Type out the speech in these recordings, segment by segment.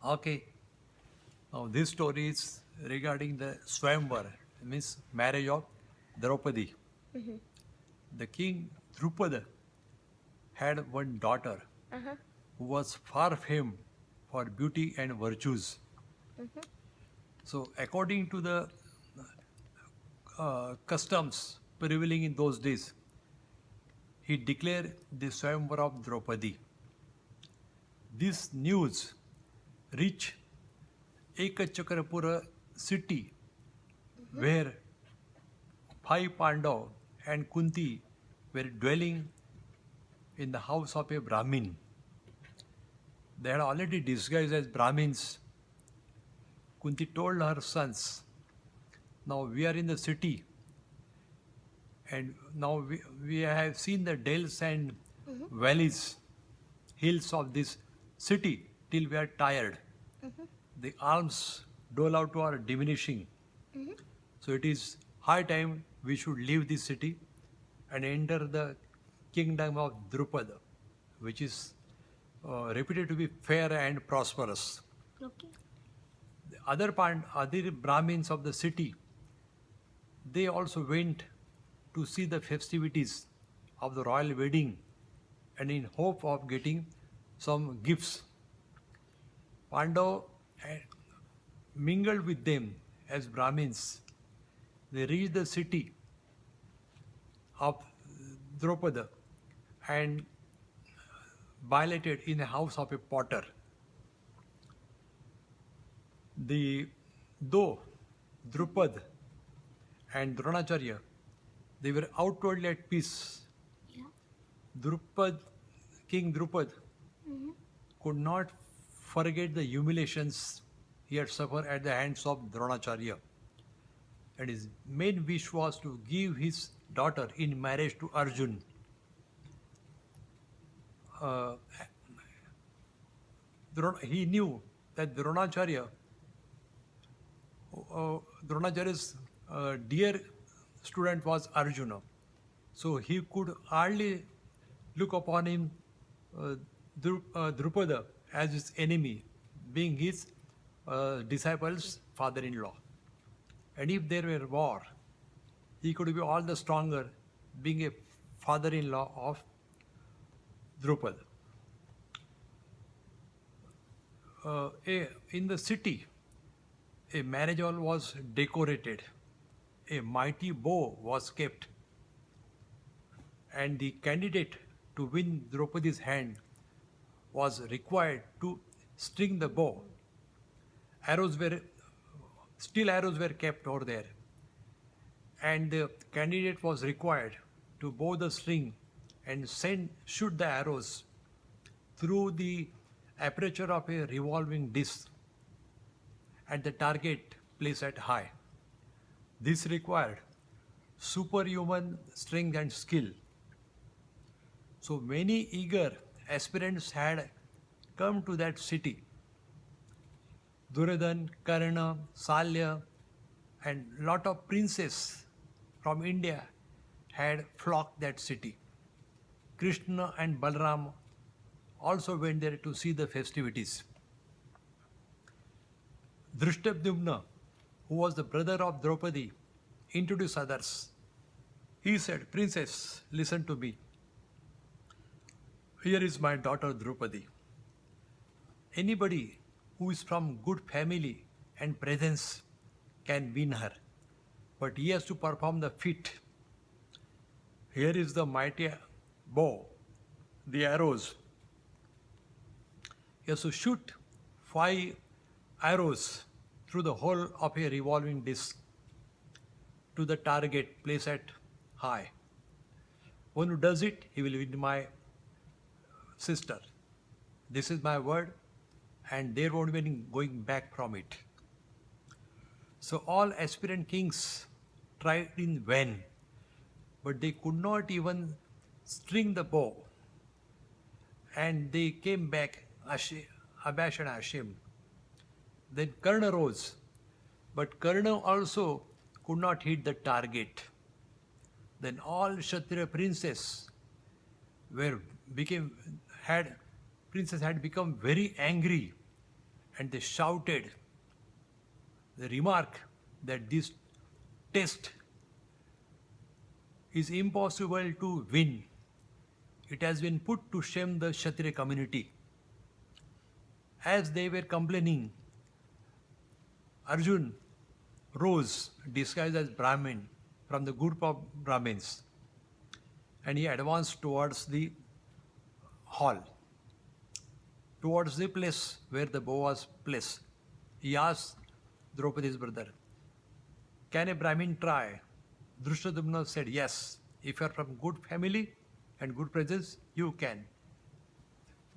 Okay, now this story is regarding the Swayamvar, means marriage of Draupadi. The king Drupada had one daughter Uh-huh. who was far famed for beauty and virtues. So, according to the customs prevailing in those days, he declared the Swayamvar of Draupadi. This news reached Ekachakrapura city, where five Pandav and Kunti were dwelling in the house of a Brahmin. They had already disguised as Brahmins. Kunti told her sons, now we are in the city, and now we have seen the dales and valleys, hills of this city till we are tired. The alms dole out are diminishing. So it is high time we should leave this city and enter the kingdom of Drupada, which is reputed to be fair and prosperous. Okay. The other Brahmins of the city, they also went to see the festivities of the royal wedding and in hope of getting some gifts. Pandav mingled with them as Brahmins. They reached the city of Drupada and billeted in the house of a potter. Though Drupad and Dronacharya, they were outwardly at peace. Yeah. Drupad, King Drupad, could not forget the humiliations he had suffered at the hands of Dronacharya. And his main wish was to give his daughter in marriage to Arjun. Uh, he knew that Dronacharya's dear student was Arjuna. So he could hardly look upon him, uh, Drupada, as his enemy, being his disciple's father in law. And if there were war, he could be all the stronger, being a father in law of Drupada. In the city, a marriage hall was decorated, a mighty bow was kept, and the candidate to win Draupadi's hand was required to string the bow. Arrows were arrows were kept over there, and the candidate was required to bow the string and shoot the arrows through the aperture of a revolving disc at the target placed at high. This required superhuman strength and skill. So many eager aspirants had come to that city. Duryodhan, Karna, Salya, and lot of princes from India had flocked that city. Krishna and Balram also went there to see the festivities. Drishtadyumna, who was the brother of Draupadi, introduced others. He said, Princess, listen to me. Here is my daughter Draupadi. Anybody who is from good family and presence can win her, but he has to perform the feat. Here is the mighty bow, the arrows. He has to shoot 5 arrows through the hole of a revolving disc to the target placed at high. One who does it, he will win my sister. This is my word, and there won't be any going back from it. So all aspirant kings tried in vain, but they could not even string the bow, and they came back abashed and ashamed. Then Karna rose, but Karna also could not hit the target. Then all Kshatriya princes were became had princes had become very angry and they shouted the remark that this test is impossible to win. It has been put to shame the Kshatriya community. As they were complaining, Arjun rose disguised as Brahmin from the group of Brahmins, and he advanced towards the hall, towards the place where the bow was placed. He asked Draupadi's brother, "Can a Brahmin try?" Drushtadumna said, "Yes, if you are from good family and good presence, you can."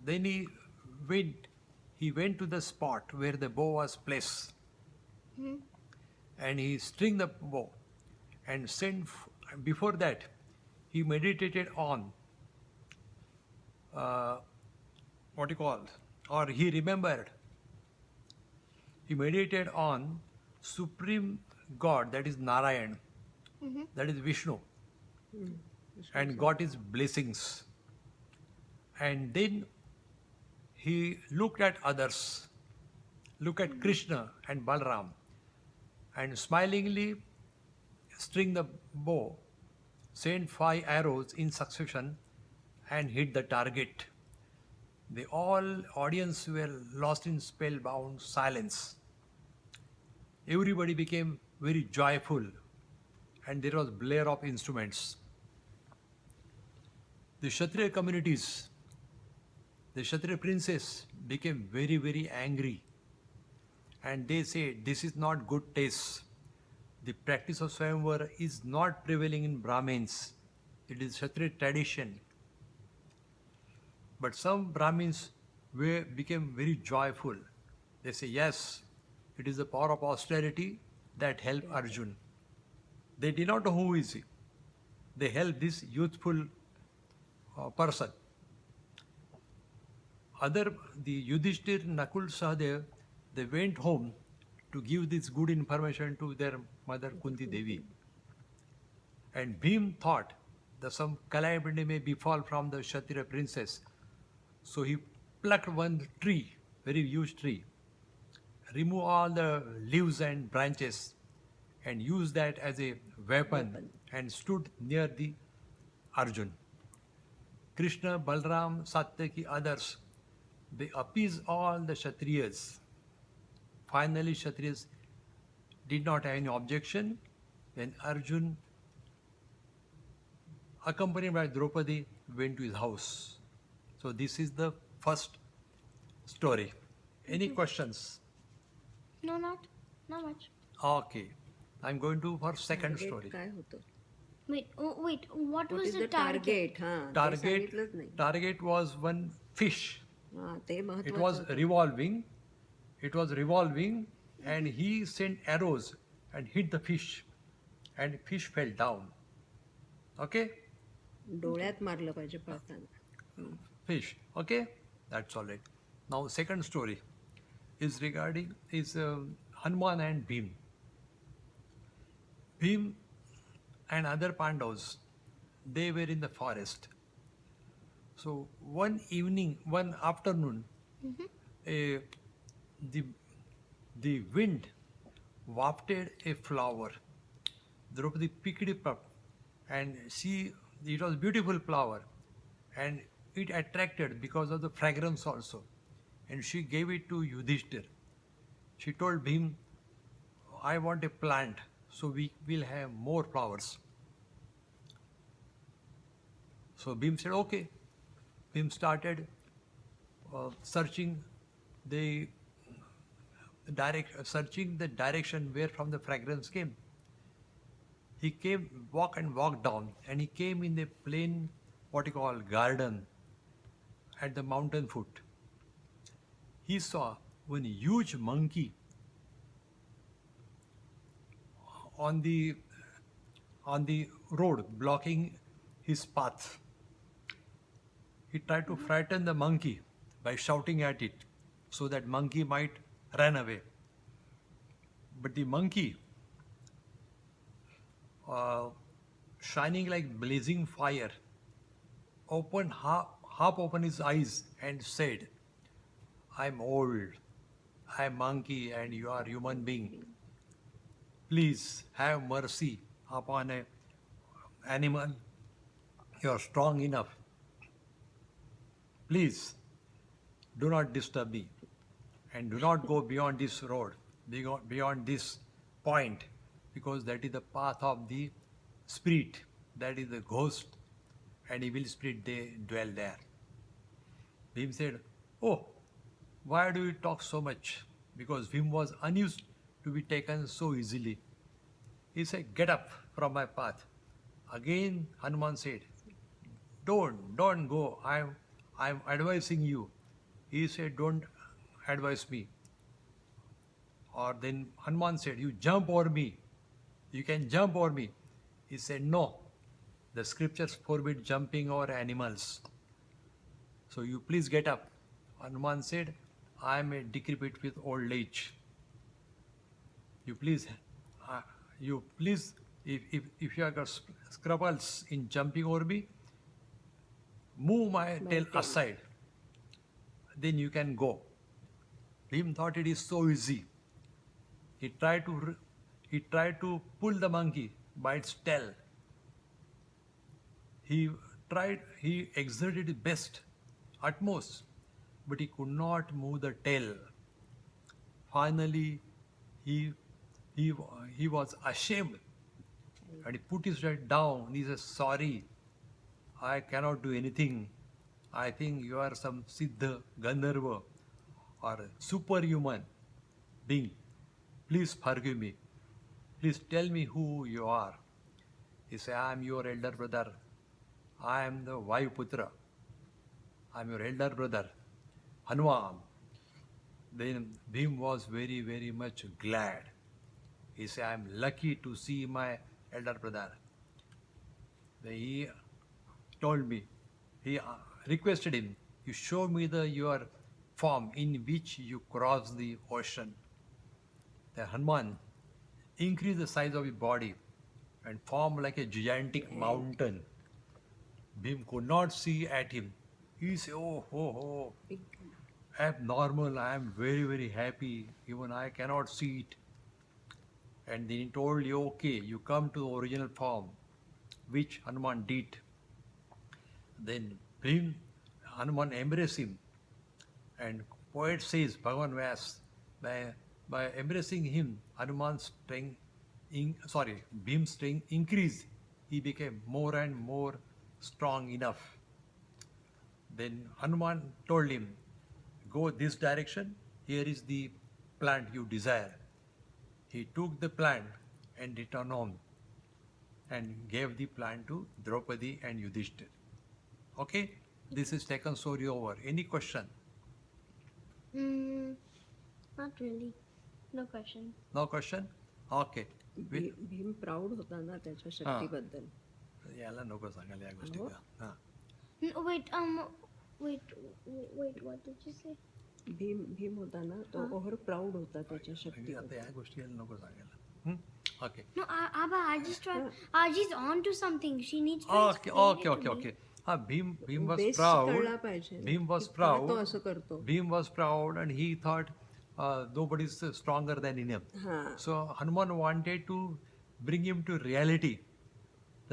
Then he went to the spot where the bow was placed, and he string the bow and before that he meditated on what you call, or he remembered, he meditated on supreme God, that is Narayan, that is Vishnu, and got his blessings. And then he looked at others, looked at Krishna and Balram, and smilingly string the bow, sent 5 arrows in succession and hit the target. The all audience were lost in spellbound silence. Everybody became very joyful, and there was blare of instruments. The Kshatriya communities, the Kshatriya princes became very, very angry, and they said, "This is not good taste. The practice of Swayamvar is not prevailing in Brahmins. It is Kshatriya tradition." But some Brahmins became very joyful. They say, "Yes, it is the power of austerity that helped Arjun." They did not know who is he. They helped this youthful person. The Yudhishthir, Nakul, Sahadev, they went home to give this good information to their mother Kunti Devi. And Bhim thought that some calamity may befall from the Kshatriya princess. So he plucked one tree, very huge tree, removed all the leaves and branches, and used that as a weapon and stood near the Arjun. Krishna, Balram, Satyaki, others, they appeased all the Kshatriyas. Finally, Kshatriyas did not have any objection. Then Arjun, accompanied by Draupadi, went to his house. So this is the first story. Any questions? No, not much. Okay. I'm going to for second story. काय होतं? Wait, what What was is the the target? target? हां, ते Target, सांगितलंच नाही. target was one fish. हां, ते It महत्त्वाचं was होतं. revolving. It was revolving, and he sent arrows and hit the fish, and fish fell down. Okay, डोळ्यात मारलं पाहिजे पळताना. fish. Okay, that's all right. Now second story is regarding Hanuman and Bhim. Bhim and other Pandavas, they were in the forest. So one afternoon, the wind wafted a flower. Draupadi picked it up, and it was beautiful flower, and it attracted because of the fragrance also, and she gave it to Yudhishthir. She told Bhim, "I want a plant, so we will have more flowers." So Bhim said, "Okay." Bhim started searching the direction where from the fragrance came. He walked down, and he came in the plain, what you call, garden at the mountain foot. He saw one huge monkey on the road, blocking his path. He tried to frighten the monkey by shouting at it so that monkey might run away. But the monkey, shining like blazing fire, half opened his eyes and said, "I'm old. I am monkey and you are human being. Please have mercy upon a animal. You are strong enough. Please do not disturb me and do not go beyond this road, beyond this point, because that is the path of the spirit, that is the ghost and evil spirit, they dwell there. Bhim said, "Oh, why do you talk so much?" Because Bhim was unused to be taken so easily. He said, "Get up from my path." Again, Hanuman said, don't go. I'm advising you. He said, "Don't advise me." Or then Hanuman said, "You jump over me. You can jump over me." He said, "No. The scriptures forbid jumping over animals. So you please get up." Hanuman said, "I am a decrepit with old age. You please, uh, if you have got scruples in jumping over me, move my tail aside. Then you can go." Bhim thought it is so easy. He tried to pull the monkey by its tail. He exerted his best, utmost, but he could not move the tail. Finally, he was ashamed and he put his head down. He said, "Sorry, I cannot do anything. I think you are some Siddha, Gandharva, or superhuman being. Please forgive me. Please tell me who you are." He said, "I am your elder brother. I am the Vayuputra. I am your elder brother, Hanuman." Then Bhim was very, very much glad. He said, "I am lucky to see my elder brother." Then he told me, he requested him, "You show me your form in which you cross the ocean." The Hanuman increased the size of his body and formed like a gigantic mountain. Bhim could not see at him. He said, "Oh, oh, oh, abnormal, I am very, very happy. Even I cannot see it." And then he told you, "Okay, you come to the original form," which Hanuman did. Then Hanuman embraced him. And poet says, Bhagavan Vyas, by embracing him, Hanuman's strength, Bhim's strength increased. He became more and more strong enough. Then Hanuman told him, "Go this direction, here is the plant you desire." He took the plant and returned home and gave the plant to Draupadi and Yudhishthir. Okay, this is second story over. Any question? Not really. No question. No question? Okay. Bhim proud होता ना त्याच्या शक्तीबद्दल. याला नको सांगायला या गोष्टी का? हां. Wait, what did you say? Bhim होता ना तो ओव्हर प्राऊड होता त्याच्या शक्ती. आता या गोष्टी याला नको सांगायला. Okay. No, Abba, Aji's on to something. She needs to Okay. explain it to me. Bhim was base proud. कळला पाहिजे. Bhim was का proud. तो असं करतो. Bhim was proud and he thought nobody is stronger than him. हां. So Hanuman wanted to bring him to reality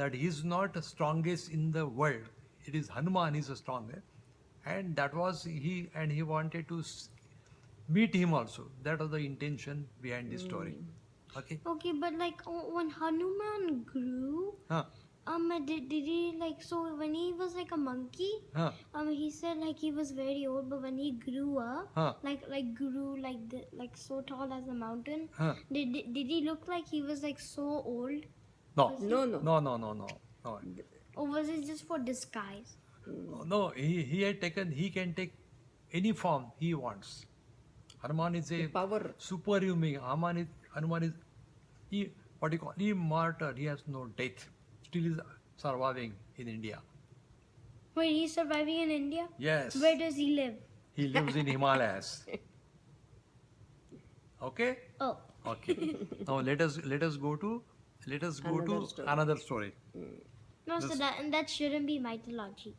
that he is not the strongest in the world. It is Hanuman is the strongest. And that was he wanted to meet him also. That was the intention behind this story. Okay? Okay, but like when Hanuman grew, Huh. did he like, so when he was like a monkey, Huh. he said like he was very old, but when he grew up, Huh. grew like so tall as a mountain, Huh. did he look like he was like so old, No. No. No. or was it just for disguise? No, he can take any form he wants. Hanuman is a Power. superhuman. Hanuman is immortal. He has no death. Still is surviving in India. Wait, he's surviving in India? Yes. Where does he live? He lives in Himalayas. Okay? Oh. Okay. Now let us go to another story. No, so that shouldn't be mythology.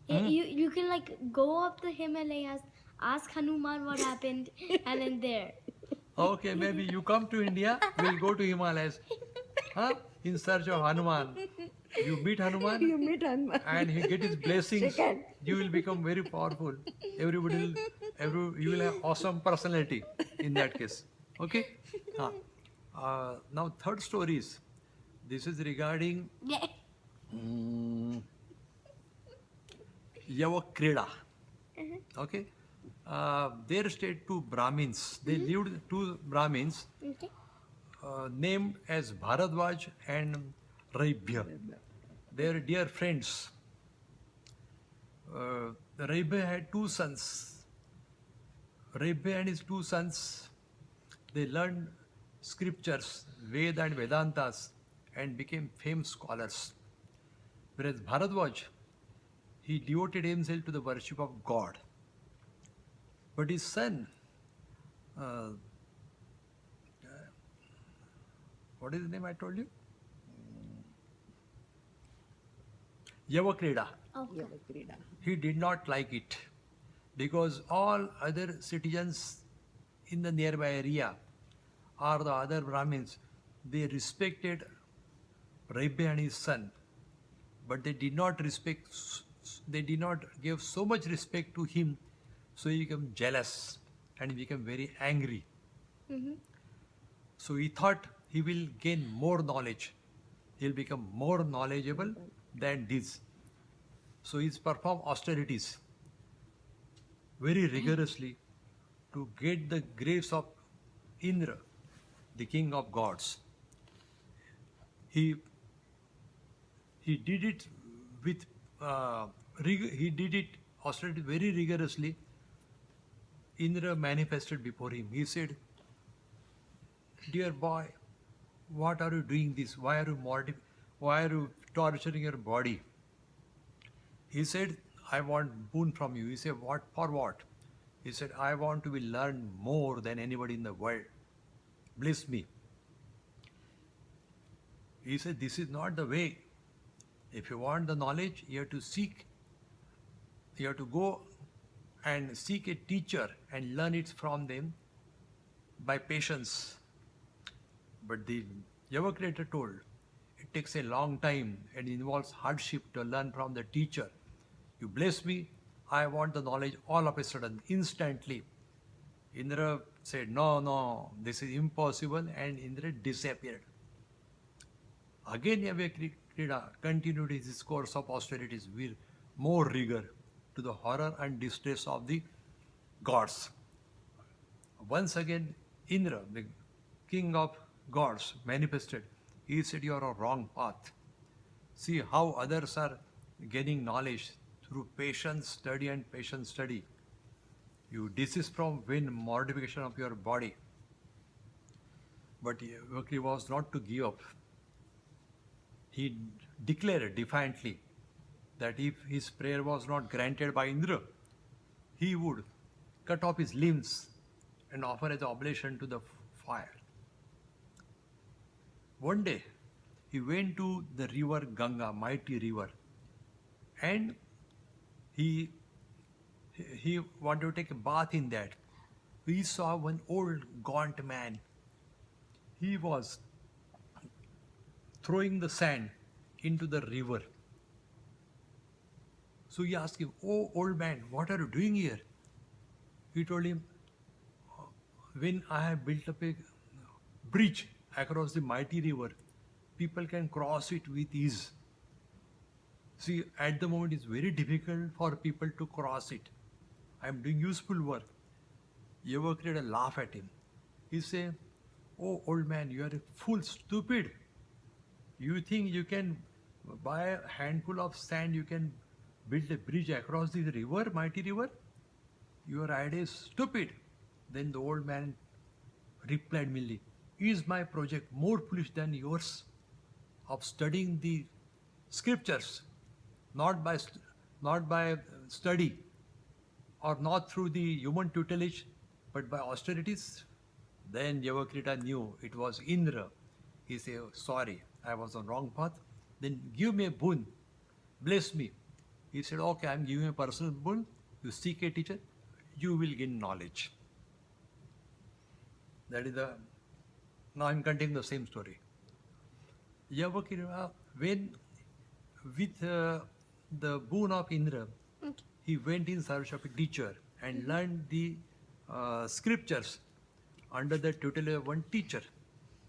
You can like go up the Himalayas Ask Hanuman what happened, and then there. Okay, maybe you come to India, we'll go to Himalayas. Huh? In search of Hanuman. You meet Hanuman You meet Hanuman. and he get his blessings. Shake hand. You will become very powerful. Everybody you will have awesome personality in that case. Okay? Huh. Now third story is, this is regarding Yeah. Yavakreda. Okay? There stayed two Brahmins. They lived two Brahmins Okay. named as Bharadwaj and Raibhya. They are dear friends. Raibhya had two sons. Raibhya and his two sons, they learned scriptures, Veda and Vedantas, and became famous scholars. Whereas Bharadwaj, he devoted himself to the worship of God. But his son, uh, what is his name I told you? Yavakreda. Okay. Yavakreda. He did not like it because all other citizens in the nearby area or the other Brahmins, they respected Raibhya and his son, but they did not give so much respect to him, so he became jealous and he became very angry. So he thought he will gain more knowledge. He'll become more knowledgeable than this. So he's performed austerities very rigorously to get the grace of Indra, the king of gods. He did it with he did it austerity very rigorously. Indra manifested before him. He said, "Dear boy, what are you doing this? Why are you torturing your body?" He said, "I want boon from you." He said, "What for what?" He said, "I want to be learned more than anybody in the world. Bless me." He said, "This is not the way. If you want the knowledge, you have to go and seek a teacher and learn it from them by patience." But the Yavakreda told, it takes a long time and involves hardship to learn from the teacher. You bless me, I want the knowledge all of a sudden, instantly. Indra said, no, this is impossible, and Indra disappeared. Again, Yavakreda continued his course of austerities with more rigor, to the horror and distress of the gods. Once again, Indra, the king of gods, manifested. He said, "You are on a wrong path. See how others are gaining knowledge through patience study and patience study. You desist from vain mortification of your body." But Yavakreda was not to give up. He declared defiantly that if his prayer was not granted by Indra, he would cut off his limbs and offer as oblation to the fire. One day, he went to the river Ganga, mighty river, and he wanted to take a bath in that. He saw one old gaunt man. He was throwing the sand into the river. So he asked him, "Oh, old man, what are you doing here?" He told him, "When I have built up a bridge across the mighty river, people can cross it with ease. See, at the moment it's very difficult for people to cross it. I am doing useful work." Yavakreda laughed at him. He said, "Oh, old man, you are a fool, stupid. You think you can, by a handful of sand, you can build a bridge across the river, mighty river? Your idea is stupid." Then the old man replied merely, "Is my project more foolish than yours of studying the scriptures, not by study or not through the human tutelage, but by austerities?" Then Yavakrita knew it was Indra. He said, "Sorry, I was on wrong path. Then give me a boon. Bless me." He said, "Okay, I'm giving a personal boon. You seek a teacher. you will gain knowledge. That is the. Now I'm continuing the same story. Yavakira, when with the boon of Indra, Okay. he went in search of a teacher and learned the scriptures under the tutelage of one teacher.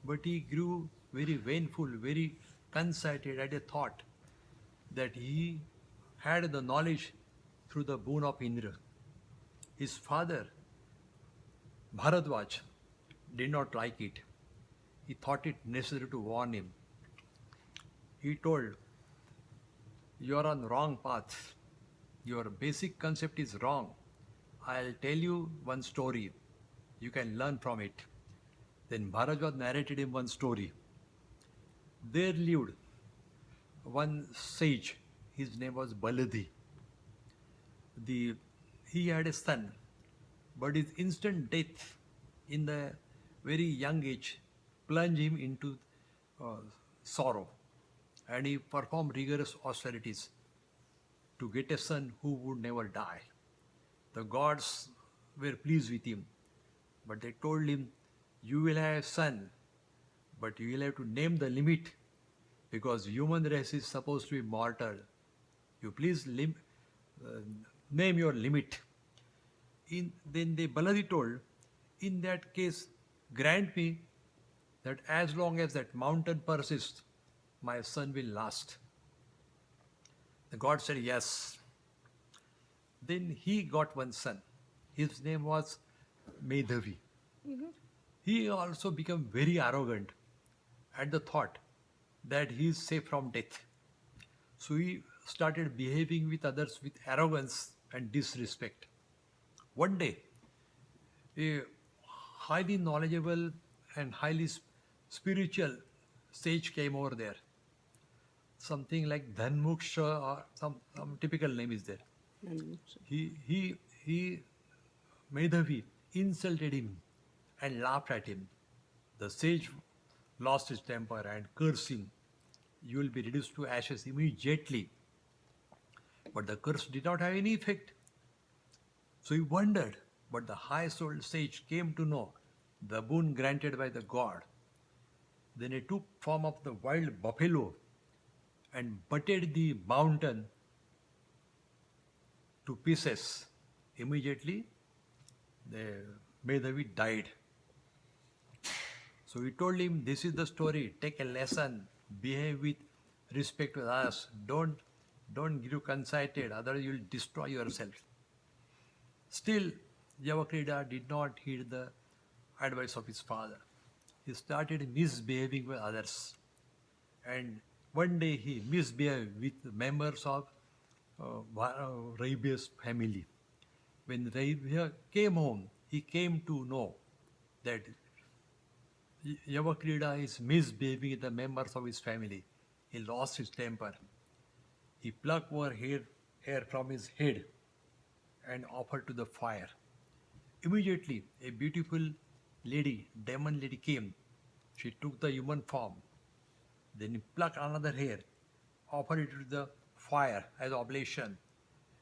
But he grew very vainful, very conceited at a thought that he had the knowledge through the boon of Indra. His father, Bharadwaj, did not like it. He thought it necessary to warn him. He told, "You are on wrong path. Your basic concept is wrong. I'll tell you one story. You can learn from it." Then Bharadwaj narrated him one story. There lived one sage. His name was Baladi. He had a son, but his instant death in the very young age plunged him into sorrow, and he performed rigorous austerities to get a son who would never die. The gods were pleased with him, but they told him, "You will have a son, but you will have to name the limit because human race is supposed to be mortal. You please name your limit." Then the Baladi told, "In that case, grant me that as long as that mountain persists, my son will last." The god said yes. Then he got one son. His name was Medhavi. He also became very arrogant at the thought that he is safe from death. So he started behaving with others with arrogance and disrespect. One day, a highly knowledgeable and highly spiritual sage came over there. Something like Dhanmuksha or some typical name is there. He Medhavi insulted him and laughed at him. The sage lost his temper and cursed him. "You will be reduced to ashes immediately." But the curse did not have any effect. So he wondered, but the high-souled sage came to know the boon granted by the god. Then he took form of the wild buffalo and butted the mountain to pieces. Immediately, the Medhavi died. So he told him, "This is the story. Take a lesson. Behave with respect with us. Don't get conceited, otherwise you will destroy yourself." Still, Yavakrida did not heed the advice of his father. He started misbehaving with others. And one day he misbehaved with members of Raibya's family. When Raibya came home, he came to know that Yavakrida is misbehaving with the members of his family. He lost his temper. He plucked more hair from his head and offered to the fire. Immediately, a beautiful lady, demon lady came. She took the human form. Then he plucked another hair, offered it to the fire as oblation.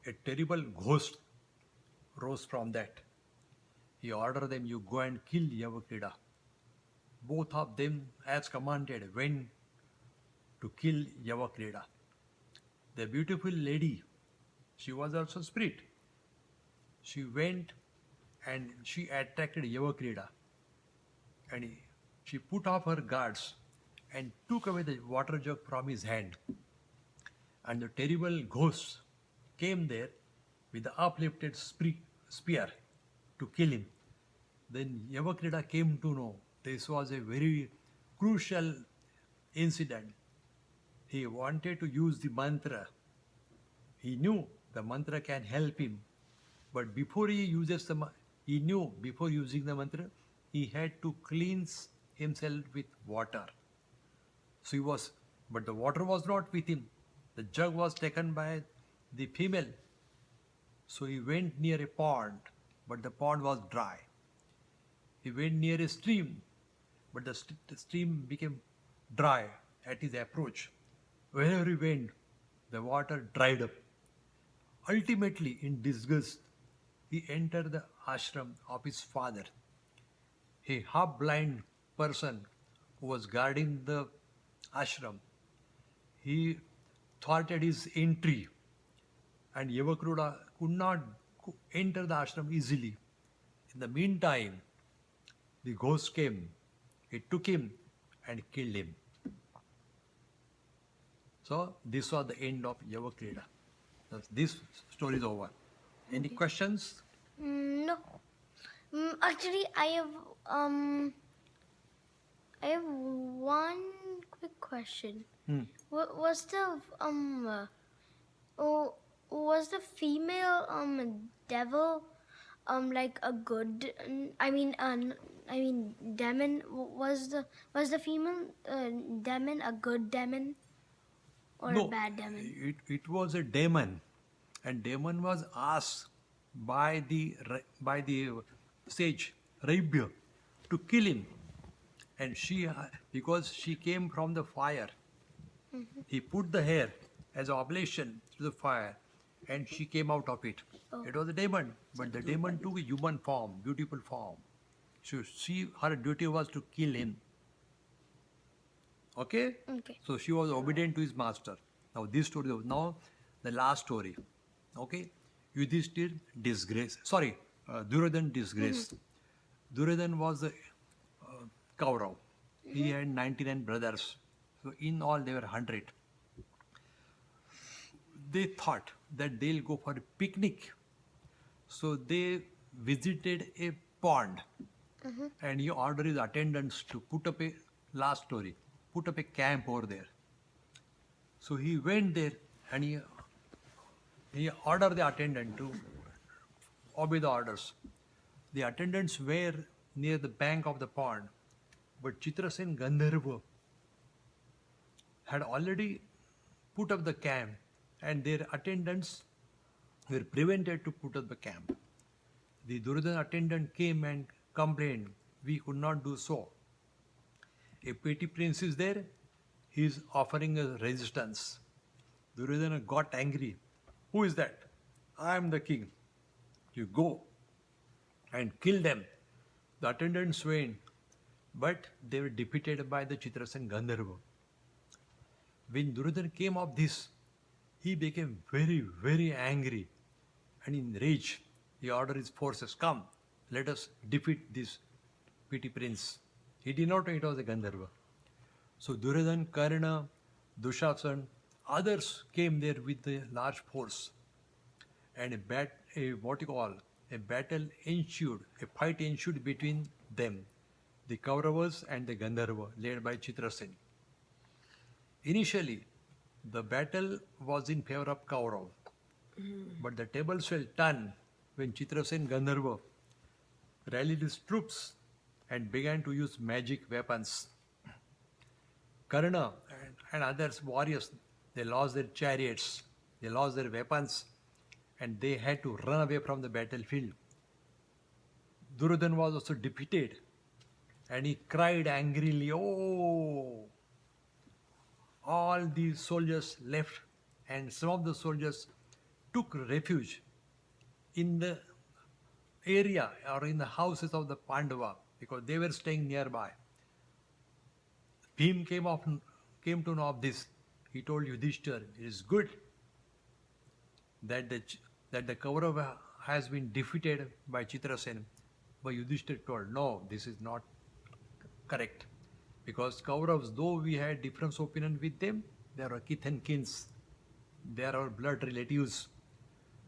A terrible ghost rose from that. He ordered them, "You go and kill Yavakrida." Both of them, as commanded, went to kill Yavakrida. The beautiful lady, she was also spirit. She went and she attracted Yavakrida. And she put off her guards and took away the water jug from his hand. And the terrible ghost came there with the uplifted spear to kill him. Then Yavakrida came to know this was a very crucial incident. He wanted to use the mantra. He knew the mantra can help him, but before he uses he knew before using the mantra, he had to cleanse himself with water. So but the water was not with him. The jug was taken by the female. So he went near a pond, but the pond was dry. He went near a stream, but the stream became dry at his approach. Wherever he went, the water dried up. Ultimately, in disgust, he entered the ashram of his father. A half-blind person who was guarding the ashram, he thwarted his entry, and Yavakruda could not enter the ashram easily. In the meantime, the ghost came, it took him and killed him. So this was the end of Yavakrida. This story is over. Any questions? No. Actually, I have one quick question. Was the was the female devil like a good? I mean demon. Was the female demon a good demon or a bad demon? It was a demon, and demon was asked by the sage Raibya to kill him, and she because she came from the fire, he put the hair as an oblation to the fire, and she came out of it. It was a demon, but the demon took a human form, beautiful form. So her duty was to kill him. Okay? Okay. So she was obedient to his master. Now this story, now the last story. Okay? Yudhishthir disgrace. Sorry, Duryodhan disgrace. Duryodhan was a Kaurav. He had 99 brothers. So in all they were 100. They thought that they'll go for a picnic. So they visited a pond. And he ordered his attendants to put up a last story, put up a camp over there. So he went there and he ordered the attendant to obey the orders. The attendants were near the bank of the pond, but Chitrasen Gandharva had already put up the camp, and their attendants were prevented to put up the camp. The Duryodhana attendant came and complained, we could not do so. A petty prince is there, he is offering a resistance. Duryodhana got angry. Who is that? I am the king. You go and kill them. The attendants went, but they were defeated by the Chitrasen Gandharva. When Duryodhana came of this, he became very, very angry, and in rage, he ordered his forces, come, let us defeat this petty prince. He did not know it was a Gandharva. So Duryodhana, Karna, Dushasan, others came there with a large force, and a battle ensued, a fight ensued between them, the Kauravas and the Gandharva, led by Chitrasen. Initially, the battle was in favor of Kaurav, but the tables will turn when Chitrasen Gandharva rallied his troops and began to use magic weapons. Karna and others, warriors, they lost their chariots, they lost their weapons, and they had to run away from the battlefield. Duryodhana was also defeated, and he cried angrily, oh! All the soldiers left, and some of the soldiers took refuge in the area or in the houses of the Pandava because they were staying nearby. Bhim came to know of this. He told Yudhishthir, it is good that the Kaurava has been defeated by Chitrasen. But Yudhishthir told, no, this is not correct. Because Kauravas, though we had different opinion with them, they are our kith and kins. They are our blood relatives.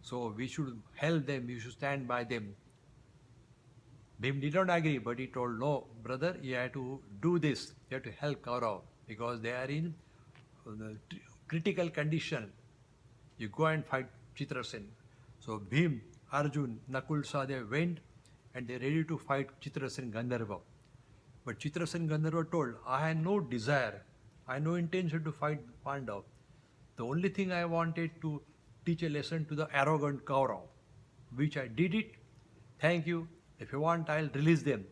So we should help them, we should stand by them. Bhim did not agree, but he told, no, brother, you have to do this. You have to help Kaurav because they are in the critical condition. You go and fight Chitrasen. So Bhim, Arjun, Nakul, Sahdev went and they are ready to fight Chitrasen Gandharva. But Chitrasen Gandharva told, I had no desire, I had no intention to fight Pandav. The only thing I wanted to teach a lesson to the arrogant Kaurav, which I did it. Thank you. If you want, I'll release them.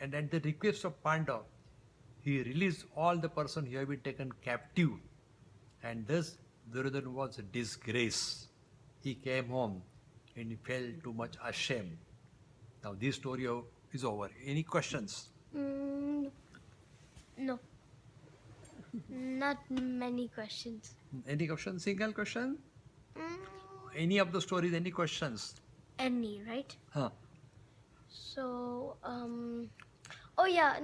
And at the request of Pandav, he released all the persons who have been taken captive. And thus Duryodhana was a disgrace. He came home and he felt too much ashamed. Now this story is over. Any questions? Mm, no. Not many questions. Any question? Single question? Mm, Any of the stories? Any questions? any, right? Huh. So, oh yeah,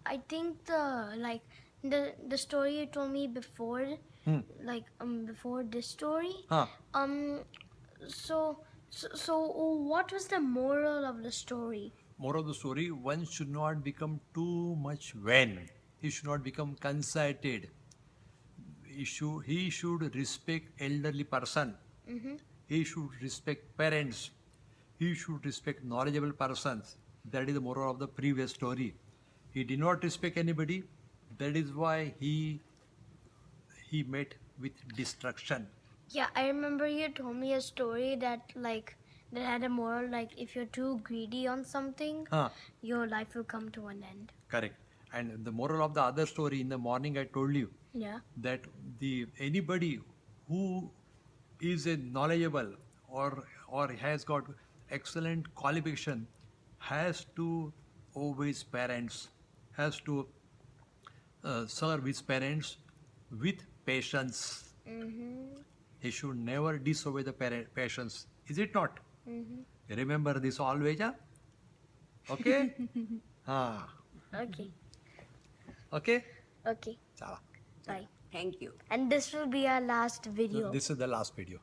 I think the story you told me before, before this story, Huh. so what was the moral of the story? More of the story, one should not become too much vain. He should not become conceited. He should respect elderly person. He should respect parents. He should respect knowledgeable persons. That is the moral of the previous story. He did not respect anybody. That is why he met with destruction. Yeah, I remember you told me a story that that had a moral, like if you're too greedy on something, Huh. your life will come to an end. Correct. And the moral of the other story in the morning I told you Yeah. that anybody who is a knowledgeable or has got excellent qualification has to obey his parents, has to serve his parents with patience. He should never disobey the patients. Is it not? Remember this always, huh? Okay? Ah. Okay. Okay? Okay. Chala. Bye. Thank you. And this will be our last video. This is the last video.